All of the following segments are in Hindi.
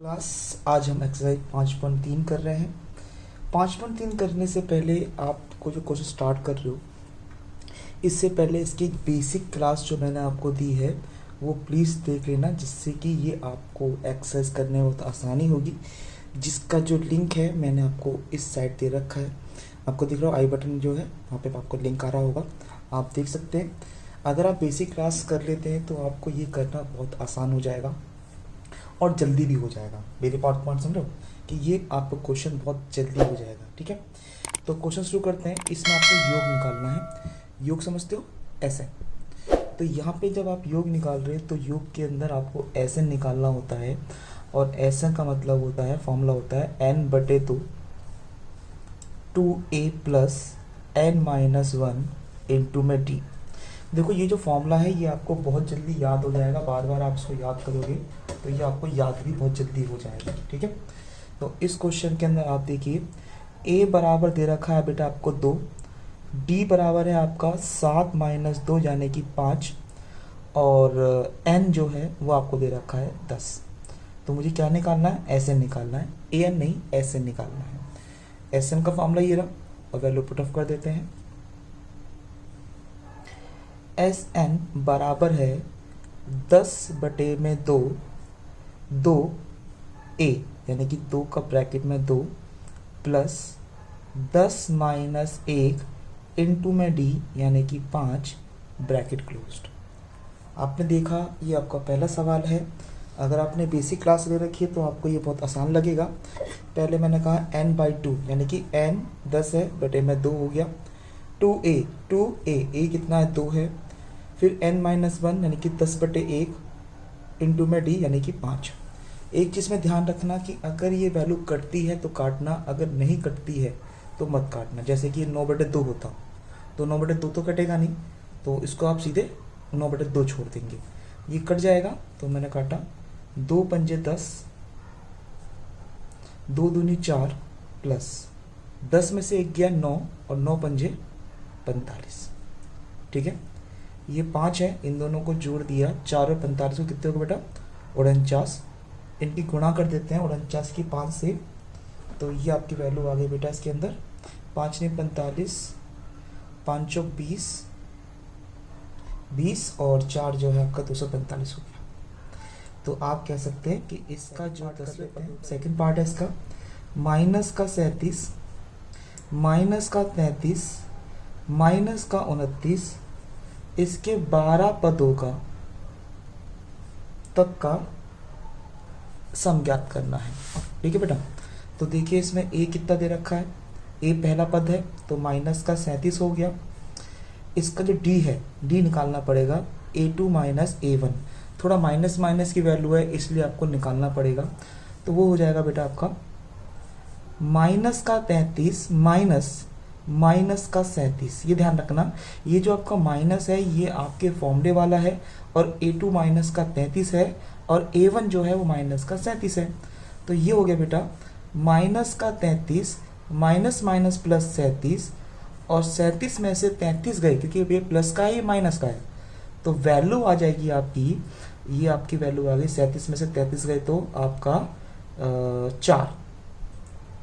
क्लास आज हम एक्सरसाइज 5.3 कर रहे हैं। 5.3 करने से पहले आपको जो क्वेश्चन स्टार्ट कर रहे हो, इससे पहले इसकी बेसिक क्लास जो मैंने आपको दी है वो प्लीज़ देख लेना, जिससे कि ये आपको एक्सरसाइज करने में बहुत आसानी होगी। जिसका जो लिंक है मैंने आपको इस साइड दे रखा है, आपको दिख रहा हो आई बटन जो है वहाँ पे आपको लिंक आ रहा होगा, आप देख सकते हैं। अगर आप बेसिक क्लास कर लेते हैं तो आपको ये करना बहुत आसान हो जाएगा और जल्दी भी हो जाएगा। मेरे पॉइंट समझो कि ये आपको क्वेश्चन बहुत जल्दी हो जाएगा, ठीक है। तो क्वेश्चन शुरू करते हैं। इसमें आपको योग निकालना है। योग समझते हो, ऐसे। तो यहाँ पे जब आप योग निकाल रहे हैं तो योग के अंदर आपको ऐसे निकालना होता है, और ऐसे का मतलब होता है, फॉर्मूला होता है n/2 2a plus n-1 into में d। देखो ये जो फॉर्मूला है ये आपको बहुत जल्दी याद हो जाएगा, बार बार आप इसको याद करोगे तो ये आपको याद भी बहुत जल्दी हो जाएगा, ठीक है। तो इस क्वेश्चन के अंदर आप देखिए a बराबर दे रखा है बेटा आपको 2, d बराबर है आपका 7 - 2 यानी कि 5, और n जो है वो आपको दे रखा है 10। तो मुझे क्या निकालना है, ऐसे निकालना है, an नहीं ऐसे निकालना है। Sn का फॉर्मूला ये रहा, और वैल्यू पुट ऑफ कर देते हैं। Sn बराबर है 10/2 2a यानी कि 2 का ब्रैकेट में 2 प्लस 10 - 1 इंटू में d यानी कि 5 ब्रैकेट क्लोज्ड। आपने देखा ये आपका पहला सवाल है। अगर आपने बेसिक क्लास ले रखी है तो आपको ये बहुत आसान लगेगा। पहले मैंने कहा n/2 यानी कि n 10 है बटे में 2 हो गया, 2a a कितना है 2 है, फिर n-1 यानी कि 10/1 इंटू में d यानी कि 5। एक चीज़ में ध्यान रखना कि अगर ये वैल्यू कटती है तो काटना, अगर नहीं कटती है तो मत काटना। जैसे कि 9/2 होता तो 9/2 तो कटेगा नहीं, तो इसको आप सीधे 9/2 छोड़ देंगे, ये कट जाएगा। तो मैंने काटा 2 पंजे 10, 2 दूनी 4 प्लस 10 में से 1 गया 9, और 9 पंजे 45, ठीक है। ये 5 है, इन दोनों को जोड़ दिया, 4 और 45 को कितने होगा बेटा 49। इनकी गुणा कर देते हैं 49 की 5 से, तो ये आपकी वैल्यू आ गई बेटा इसके अंदर 5 ने 45, 5 20, 20 और 4 जो है आपका 245 हो गया। तो आप कह सकते हैं कि इसका जो सेकंड पार्ट है इसका माइनस का 37, माइनस का 33, माइनस का 29, इसके 12 पदों का तक का सम ज्ञात करना है, ठीक है बेटा। तो देखिए इसमें a कितना दे रखा है, a पहला पद है तो माइनस का 37 हो गया। इसका जो d है d निकालना पड़ेगा, a2 - a1, थोड़ा माइनस माइनस की वैल्यू है इसलिए आपको निकालना पड़ेगा। तो वो हो जाएगा बेटा आपका माइनस का 33 माइनस का 37। ये ध्यान रखना, ये जो आपका माइनस है ये आपके फॉर्मूले वाला है, और a2 माइनस का 33 है, और a1 जो है वो माइनस का 37 है। तो ये हो गया बेटा माइनस का 33 माइनस माइनस प्लस 37, और 37 में से 33 गए क्योंकि ये प्लस का है ये माइनस का है, तो वैल्यू आ जाएगी आपकी, ये आपकी वैल्यू आ गई 37 में से 33 गए तो आपका 4,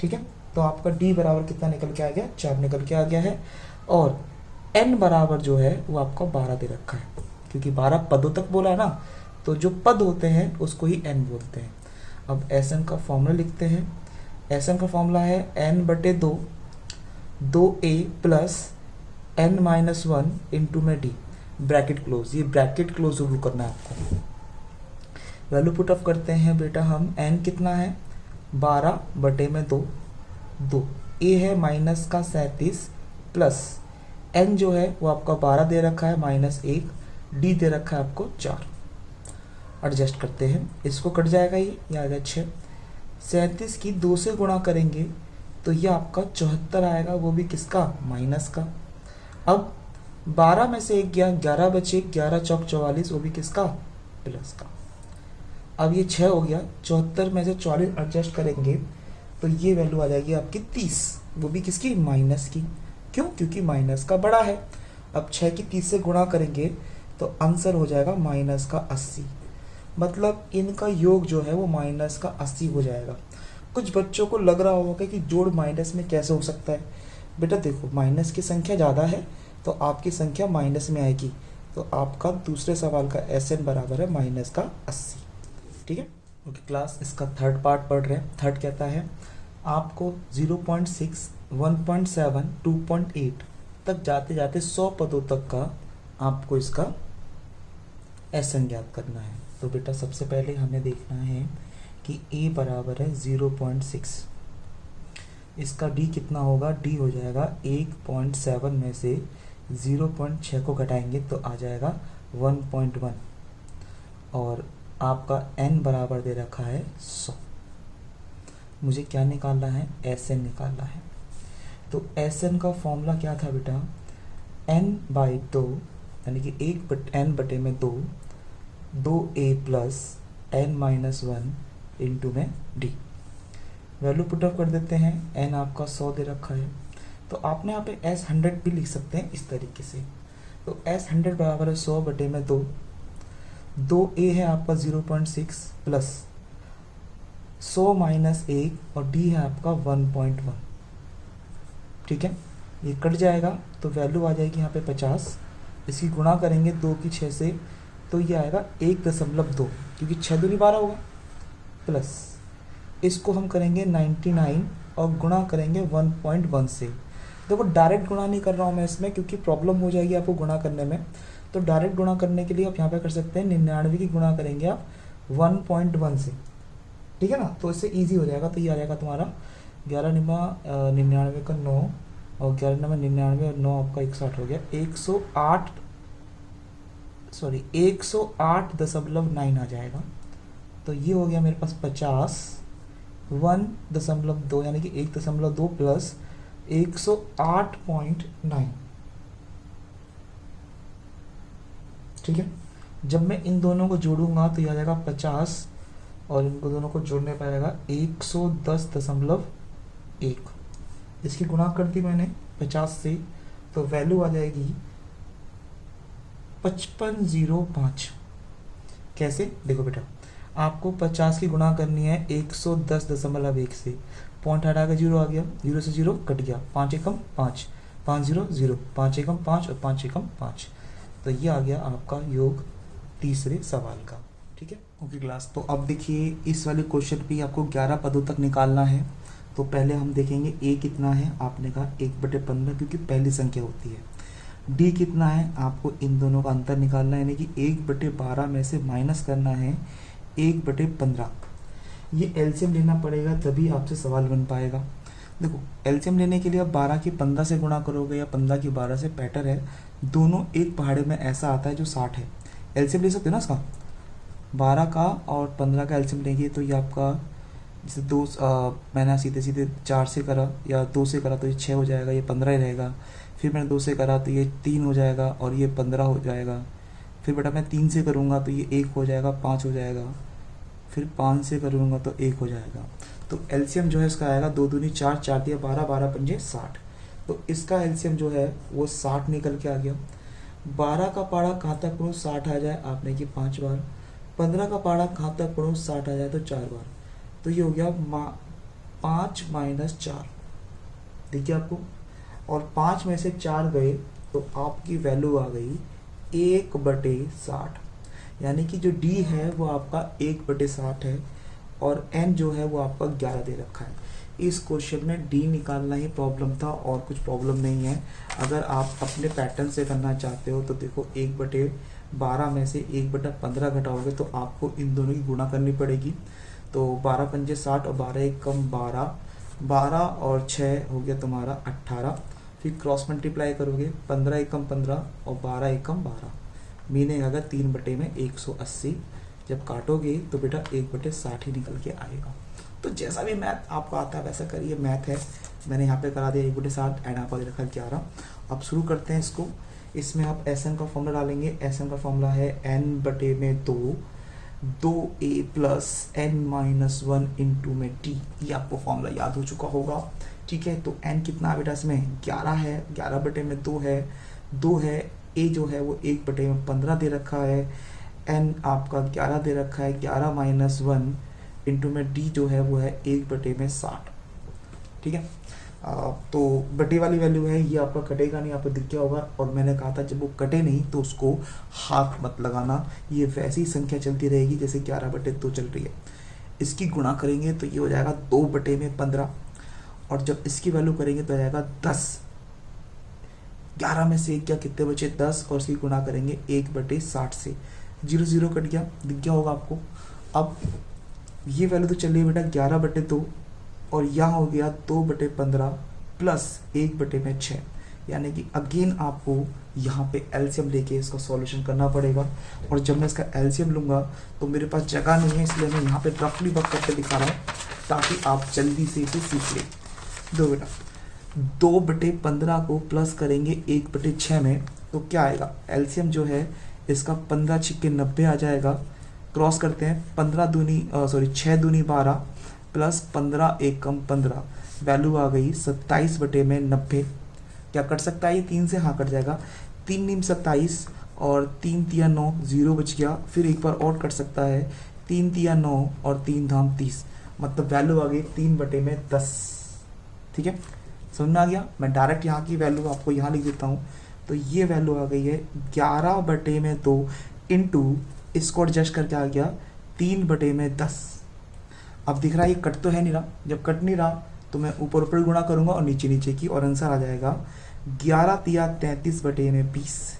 ठीक है। तो आपका d बराबर कितना निकल के आ गया, 4 निकल के आ गया है। और n बराबर जो है वो आपका 12 दे रखा है, क्योंकि 12 पदों तक बोला है ना, तो जो पद होते हैं उसको ही n बोलते हैं। अब Sn का फॉर्मूला लिखते हैं। Sn का फॉर्मूला है n/2 2a plus n-1 into में d ब्रैकेट क्लोज। ये ब्रैकेट क्लोज शुरू करना है आपको। वैल्यू पुट ऑफ करते हैं बेटा हम, n कितना है 12/2, 2 a है माइनस का 37 प्लस n जो है वो आपका 12 दे रखा है -1, d दे रखा है आपको 4। एडजस्ट करते हैं, इसको कट जाएगा, ये आ गया 6। 37 की 2 से गुणा करेंगे तो ये आपका 74 आएगा, वो भी किसका, माइनस का। अब 12 में से 1 गया, 11 बचे, 11 चौक 44, वो भी किसका, प्लस का। अब ये 6 हो गया, 74 में से 44 एडजस्ट करेंगे तो ये वैल्यू आ जाएगी आपकी 30, वो भी किसकी, माइनस की। क्यों, क्योंकि माइनस का बड़ा है। अब 6 की 30 से गुणा करेंगे तो आंसर हो जाएगा माइनस का 80। मतलब इनका योग जो है वो माइनस का 80 हो जाएगा। कुछ बच्चों को लग रहा होगा कि जोड़ माइनस में कैसे हो सकता है। बेटा देखो, माइनस की संख्या ज़्यादा है तो आपकी संख्या माइनस में आएगी, तो आपका दूसरे सवाल का SN बराबर है माइनस का 80। ठीक है, ओके क्लास, इसका थर्ड पार्ट पढ़ रहे हैं। थर्ड कहता है आपको 0.6, 1.7, 2.8 तक जाते जाते 100 पदों तक का आपको इसका SN ज्ञात करना है। तो बेटा सबसे पहले हमें देखना है कि A बराबर है 0.6, इसका D कितना होगा, D हो जाएगा 1.7 में से 0.6 को घटाएंगे तो आ जाएगा 1.1, और आपका N बराबर दे रखा है 100। मुझे क्या निकालना है, SN निकालना है। तो SN का फॉर्मूला क्या था बेटा, n/2 यानी कि n बटे में 2a प्लस n-1 इंटू में d। वैल्यू पुटअप कर देते हैं। n आपका 100 दे रखा है, तो आपने यहाँ पे S100 भी लिख सकते हैं इस तरीके से। तो S100 बराबर है 100 बटे में 2a है आपका 0.6 प्लस 100 माइनस 1 और d है आपका 1.1। ठीक है, ये कट जाएगा तो वैल्यू आ जाएगी यहाँ पे 50। इसकी गुणा करेंगे 2 की 6 से तो ये आएगा 1.2, क्योंकि 6 दूनी 12 होगा, प्लस इसको हम करेंगे 99 और गुणा करेंगे 1.1 से। देखो डायरेक्ट गुणा नहीं कर रहा हूँ मैं इसमें, क्योंकि प्रॉब्लम हो जाएगी आपको गुणा करने में। तो डायरेक्ट गुणा करने के लिए आप यहाँ पे कर सकते हैं 99 की गुणा करेंगे आप 1.1 से। ठीक है ना, तो इससे ईजी हो जाएगा। तो ये आ जाएगा तुम्हारा 11 निमा 99 का 9 और 11 निमा 99 और 9 आपका 160 हो गया 108.9 आ जाएगा। तो ये हो गया मेरे पास 50, 1.2 यानी कि 1.2 प्लस 108.9। ठीक है, जब मैं इन दोनों को जोड़ूंगा तो ये आ जाएगा 50 और इनको दोनों को जोड़ने पर आएगा 110.1। इसकी गुणा कर दी मैंने 50 से, तो वैल्यू आ जाएगी 5505। कैसे, देखो बेटा आपको 50 की गुणा करनी है 110.1 से, पॉइंट हटा के 0 आ गया, 0 से 0 कट गया, 5 एकम 5, 5 0 0, 5 एकम 5 और 5 एकम 5। तो ये आ गया आपका योग तीसरे सवाल का। ठीक है, ओके क्लास। तो अब देखिए इस वाले क्वेश्चन पे आपको 11 पदों तक निकालना है। तो पहले हम देखेंगे A कितना है, आपने कहा 1/15 क्योंकि पहली संख्या होती है। D कितना है, आपको इन दोनों का अंतर निकालना है, यानी कि 1/12 में से माइनस करना है 1/15। ये एलसीएम लेना पड़ेगा तभी आपसे सवाल बन पाएगा। देखो एलसीएम लेने के लिए आप 12 की 15 से गुणा करोगे या 15 की 12 से, बेटर है दोनों एक पहाड़े में ऐसा आता है जो 60 है। एलसीएम ले सकते हो ना इसका, 12 का और 15 का एलसीएम लेंगे तो ये आपका जैसे मैंने सीधे सीधे 4 से करा या 2 से करा तो ये 6 हो जाएगा, ये 15 ही रहेगा। फिर मैंने 2 से करा तो ये 3 हो जाएगा और ये 15 हो जाएगा। फिर बेटा मैं 3 से करूँगा तो ये 1 हो जाएगा, 5 हो जाएगा। फिर 5 से करूँगा तो 1 हो जाएगा। तो एलसीएम जो है इसका आएगा 2 दूनी 4, 4 दिया 12, 12 पंजे 60। तो इसका एलसीएम जो है वो 60 निकल के आ गया। 12 का पारा कहाँ तक पढ़ो 60 आ जाए, आपने की 5 बार। 15 का पारा कहाँ तक पढ़ो 60 आ जाए तो 4 बार। तो ये हो गया 5 - 4, देखिए आपको, और 5 में से 4 गए तो आपकी वैल्यू आ गई 1/60, यानी कि जो D है वो आपका 1/60 है और N जो है वो आपका 11 दे रखा है। इस क्वेश्चन में D निकालना ही प्रॉब्लम था और कुछ प्रॉब्लम नहीं है। अगर आप अपने पैटर्न से करना चाहते हो तो देखो 1/12 में से 1/15 घटाओगे तो आपको इन दोनों की गुणा करनी पड़ेगी। तो 12 पंजे 60 और 12 एकम 12, 12 और 6 हो गया तुम्हारा 18। फिर क्रॉस मल्टीप्लाई करोगे 15 एकम 15 और 12 एकम 12, मीनिंग अगर 3/180 जब काटोगे तो बेटा 1/60 ही निकल के आएगा। तो जैसा भी मैथ आपको आता है वैसा करिए, मैथ है मैंने यहाँ पे करा दिया 1/60 एंड आपका दे रखा 11। अब शुरू करते हैं इसको। इसमें आप SN का फॉर्मूला डालेंगे। SN का फॉर्मूला है n/2 2a plus n-1 into में t। ये आपको फॉर्मूला याद हो चुका होगा। ठीक है, तो n कितना है बेटा इसमें 11 है, 11/2 है, 2 है, a जो है वो 1/15 दे रखा है, एन आपका 11 दे रखा है, 11 माइनस 1 इंटू में डी जो है वो है 1/60। ठीक है, तो बटे वाली वैल्यू है, ये आपका कटेगा नहीं, आपको दिख गया होगा। और मैंने कहा था जब वो कटे नहीं तो उसको हाथ मत लगाना, ये वैसी संख्या चलती रहेगी जैसे 11/2 चल रही है। इसकी गुणा करेंगे तो ये हो जाएगा 2/15, और जब इसकी वैल्यू करेंगे तो आ जाएगा 10। 11 में से क्या कितने बचे, 10, और इसकी गुणा करेंगे 1/60 से, 0 0 कट गया, दिख गया होगा आपको। अब ये वैल्यू तो चल रही है बेटा 11/2, और यहाँ हो गया 2/15 प्लस 1/6, यानी कि अगेन आपको यहाँ पे एलसीएम लेके इसका सॉल्यूशन करना पड़ेगा। और जब मैं इसका एलसीएम लूँगा तो मेरे पास जगह नहीं है, इसलिए मैं यहाँ पे रफली वर्क करके दिखा रहा हूँ ताकि आप जल्दी से इसे सीख लें। दो बेटा 2/15 को प्लस करेंगे 1/6 में तो क्या आएगा, एलसीएम जो है इसका 15 छिक्के 90 आ जाएगा। क्रॉस करते हैं, 6 दूनी 12 प्लस 15 एकम 15, वैल्यू आ गई 27/90। क्या कट सकता है ये 3 से, हाँ कट जाएगा। 3 नीम 27 और 3 तिया 9, 0 बच गया। फिर एक बार और कट सकता है, 3 तिया 9 और 3 धाम 30, मतलब वैल्यू आ गई 3/10। ठीक है, समझ में आ गया। मैं डायरेक्ट यहाँ की वैल्यू आपको यहाँ लिख देता हूँ, तो ये वैल्यू आ गई है 11/2 इंटू, इसको एडजस्ट करके आ गया 3/10। अब दिख रहा है ये कट तो है नहीं रहा, जब कट नहीं रहा तो मैं ऊपर ऊपर गुणा करूंगा और नीचे नीचे की, और आंसर आ जाएगा 11 तिया 33/20।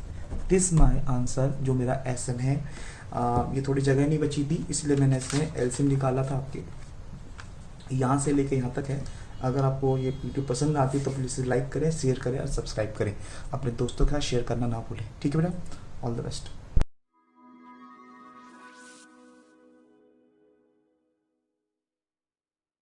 दिस माय आंसर जो मेरा एसएन है। ये थोड़ी जगह नहीं बची थी इसलिए मैंने इसमें एलसीएम निकाला था। आपके यहाँ से लेके यहाँ तक है। अगर आपको ये वीडियो पसंद आती तो प्लीज़ लाइक करें, शेयर करें और सब्सक्राइब करें। अपने दोस्तों के साथ शेयर करना ना भूलें। ठीक है बेटा, ऑल द बेस्ट।